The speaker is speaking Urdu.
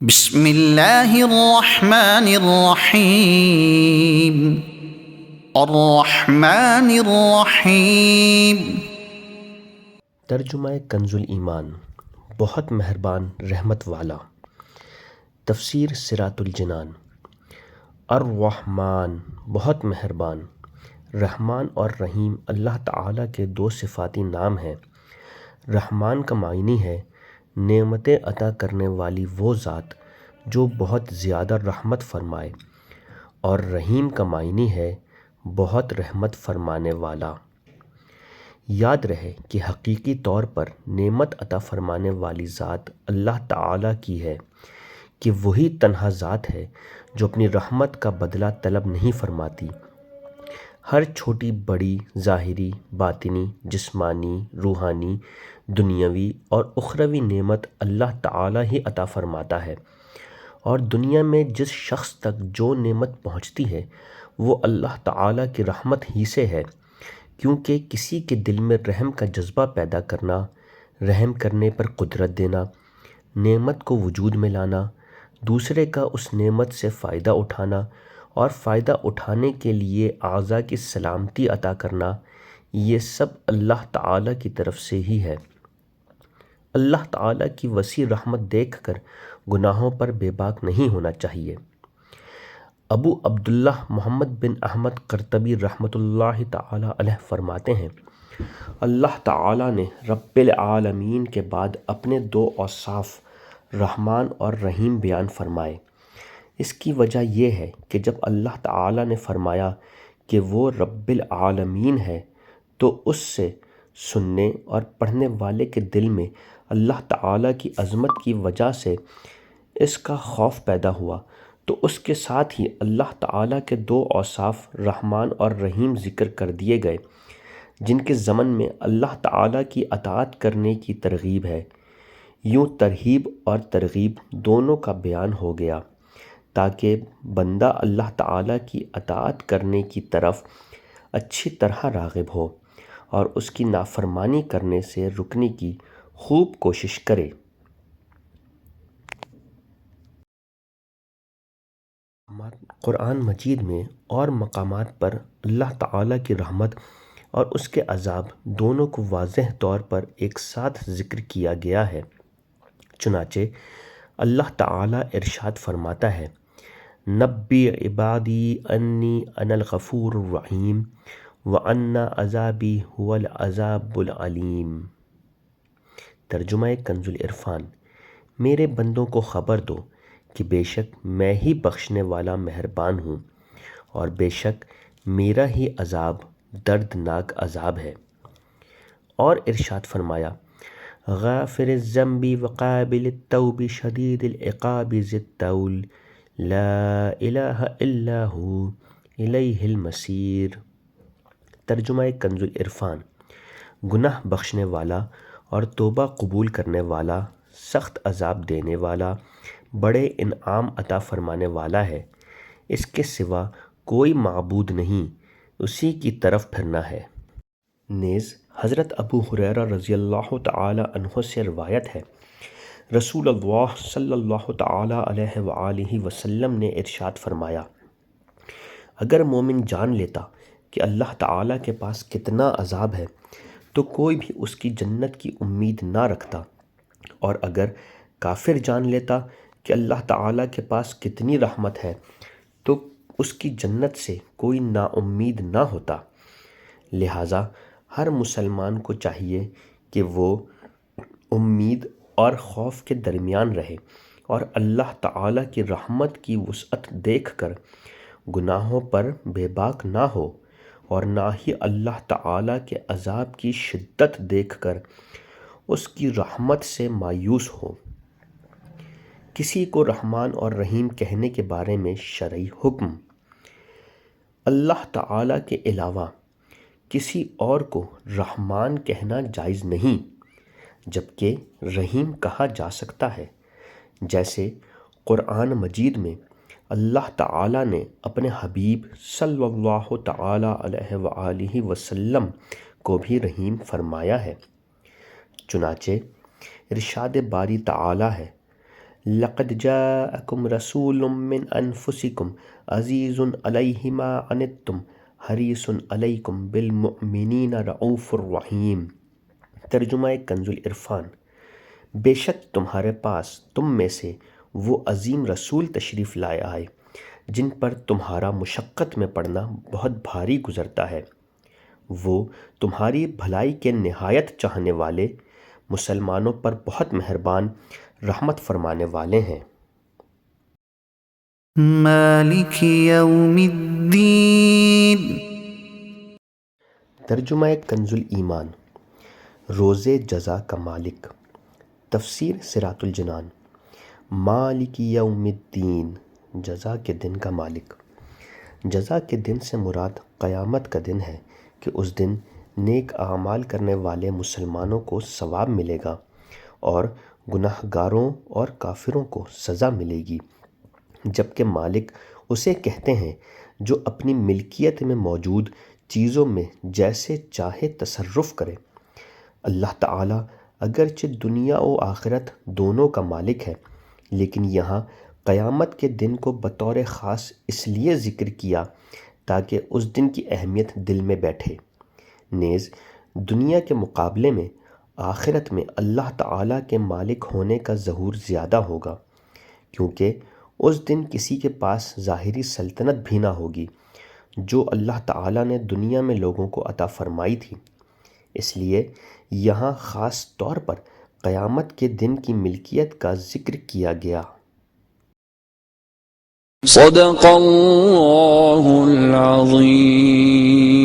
بسم اللہ الرحمن الرحیم الرحمن الرحیم۔ ترجمہ کنز الایمان، بہت مہربان رحمت والا۔ تفسیر صراط الجنان۔ الرحمن بہت مہربان، رحمان اور رحیم اللہ تعالیٰ کے دو صفاتی نام ہیں۔ رحمان کا معنی ہے نعمتیں عطا کرنے والی وہ ذات جو بہت زیادہ رحمت فرمائے، اور رحیم کا معنی ہے بہت رحمت فرمانے والا۔ یاد رہے کہ حقیقی طور پر نعمت عطا فرمانے والی ذات اللہ تعالیٰ کی ہے، کہ وہی تنہا ذات ہے جو اپنی رحمت کا بدلہ طلب نہیں فرماتی۔ ہر چھوٹی بڑی ظاہری، باطنی، جسمانی، روحانی، دنیاوی اور اخروی نعمت اللہ تعالیٰ ہی عطا فرماتا ہے، اور دنیا میں جس شخص تک جو نعمت پہنچتی ہے وہ اللہ تعالیٰ کی رحمت ہی سے ہے، کیونکہ کسی کے دل میں رحم کا جذبہ پیدا کرنا، رحم کرنے پر قدرت دینا، نعمت کو وجود میں لانا، دوسرے کا اس نعمت سے فائدہ اٹھانا اور فائدہ اٹھانے کے لیے اعضاء کی سلامتی عطا کرنا، یہ سب اللہ تعالیٰ کی طرف سے ہی ہے۔ اللہ تعالیٰ کی وسیع رحمت دیکھ کر گناہوں پر بے باک نہیں ہونا چاہیے۔ ابو عبداللہ محمد بن احمد قرطبی رحمۃ اللہ تعالیٰ علیہ فرماتے ہیں، اللہ تعالیٰ نے رب العالمین کے بعد اپنے دو اوصاف رحمان اور رحیم بیان فرمائے۔ اس کی وجہ یہ ہے کہ جب اللہ تعالیٰ نے فرمایا کہ وہ رب العالمین ہے، تو اس سے سننے اور پڑھنے والے کے دل میں اللہ تعالیٰ کی عظمت کی وجہ سے اس کا خوف پیدا ہوا، تو اس کے ساتھ ہی اللہ تعالیٰ کے دو اوصاف رحمان اور رحیم ذکر کر دیے گئے، جن کے ضمن میں اللہ تعالیٰ کی اطاعت کرنے کی ترغیب ہے۔ یوں ترہیب اور ترغیب دونوں کا بیان ہو گیا، تاکہ بندہ اللہ تعالیٰ کی اطاعت کرنے کی طرف اچھی طرح راغب ہو اور اس کی نافرمانی کرنے سے رکنے کی خوب کوشش کرے۔ قرآن مجید میں اور مقامات پر اللہ تعالیٰ کی رحمت اور اس کے عذاب دونوں کو واضح طور پر ایک ساتھ ذکر کیا گیا ہے۔ چنانچہ اللہ تعالیٰ ارشاد فرماتا ہے، نبی عبادی انی انا الغفور الرحیم وان عذابی هو العذاب العلیم۔ ترجمہ کنز العرفان۔ میرے بندوں کو خبر دو کہ بے شک میں ہی بخشنے والا مہربان ہوں، اور بے شک میرا ہی عذاب دردناک عذاب ہے۔ اور ارشاد فرمایا، غافر الذنب وقابل التوب شدید العقاب ذی الطول لا الہ الا ہو الیہ المصیر۔ ترجمہ کنز العرفان۔ گناہ بخشنے والا اور توبہ قبول کرنے والا، سخت عذاب دینے والا، بڑے انعام عطا فرمانے والا ہے، اس کے سوا کوئی معبود نہیں، اسی کی طرف پھرنا ہے۔ نیز حضرت ابو ہریرہ رضی اللہ تعالی عنہ سے روایت ہے، رسول اللہ صلی اللہ تعالی علیہ وآلہ وسلم نے ارشاد فرمایا، اگر مومن جان لیتا کہ اللہ تعالیٰ کے پاس کتنا عذاب ہے تو کوئی بھی اس کی جنت کی امید نہ رکھتا، اور اگر کافر جان لیتا کہ اللہ تعالیٰ کے پاس کتنی رحمت ہے تو اس کی جنت سے کوئی نا امید نہ ہوتا۔ لہٰذا ہر مسلمان کو چاہیے کہ وہ امید اور خوف کے درمیان رہے، اور اللہ تعالیٰ کی رحمت کی وسعت دیکھ کر گناہوں پر بے باک نہ ہو، اور نہ ہی اللہ تعالیٰ کے عذاب کی شدت دیکھ کر اس کی رحمت سے مایوس ہو۔ کسی کو رحمان اور رحیم کہنے کے بارے میں شرعی حکم۔ اللہ تعالیٰ کے علاوہ کسی اور کو رحمان کہنا جائز نہیں، جبکہ رحیم کہا جا سکتا ہے، جیسے قرآن مجید میں اللہ تعالیٰ نے اپنے حبیب صلی اللہ تعالی علیہ وآلہ وسلم کو بھی رحیم فرمایا ہے۔ چنانچہ ارشاد باری تعالیٰ ہے، لقد جاءکم رسول من انفسکم عزیز علیہ ما عنتم حریص علیکم بالمؤمنین رعوف الرحیم۔ ترجمہ کنز العرفان۔ بے شک تمہارے پاس تم میں سے وہ عظیم رسول تشریف لائے آئے جن پر تمہارا مشقت میں پڑنا بہت بھاری گزرتا ہے، وہ تمہاری بھلائی کے نہایت چاہنے والے، مسلمانوں پر بہت مہربان، رحمت فرمانے والے ہیں۔ مالک یوم الدین۔ ترجمہ کنز الایمان۔ روز جزا کا مالک۔ تفسیر صراط الجنان۔ مالک یوم الدین، جزا کے دن کا مالک۔ جزا کے دن سے مراد قیامت کا دن ہے کہ اس دن نیک اعمال کرنے والے مسلمانوں کو ثواب ملے گا اور گناہ گاروں اور کافروں کو سزا ملے گی، جبکہ مالک اسے کہتے ہیں جو اپنی ملکیت میں موجود چیزوں میں جیسے چاہے تصرف کرے۔ اللہ تعالیٰ اگرچہ دنیا و آخرت دونوں کا مالک ہے، لیکن یہاں قیامت کے دن کو بطور خاص اس لیے ذکر کیا تاکہ اس دن کی اہمیت دل میں بیٹھے۔ نیز دنیا کے مقابلے میں آخرت میں اللہ تعالیٰ کے مالک ہونے کا ظہور زیادہ ہوگا، کیونکہ اس دن کسی کے پاس ظاہری سلطنت بھی نہ ہوگی جو اللہ تعالیٰ نے دنیا میں لوگوں کو عطا فرمائی تھی۔ اس لیے یہاں خاص طور پر قیامت کے دن کی ملکیت کا ذکر کیا گیا۔ صدق اللہ العظیم۔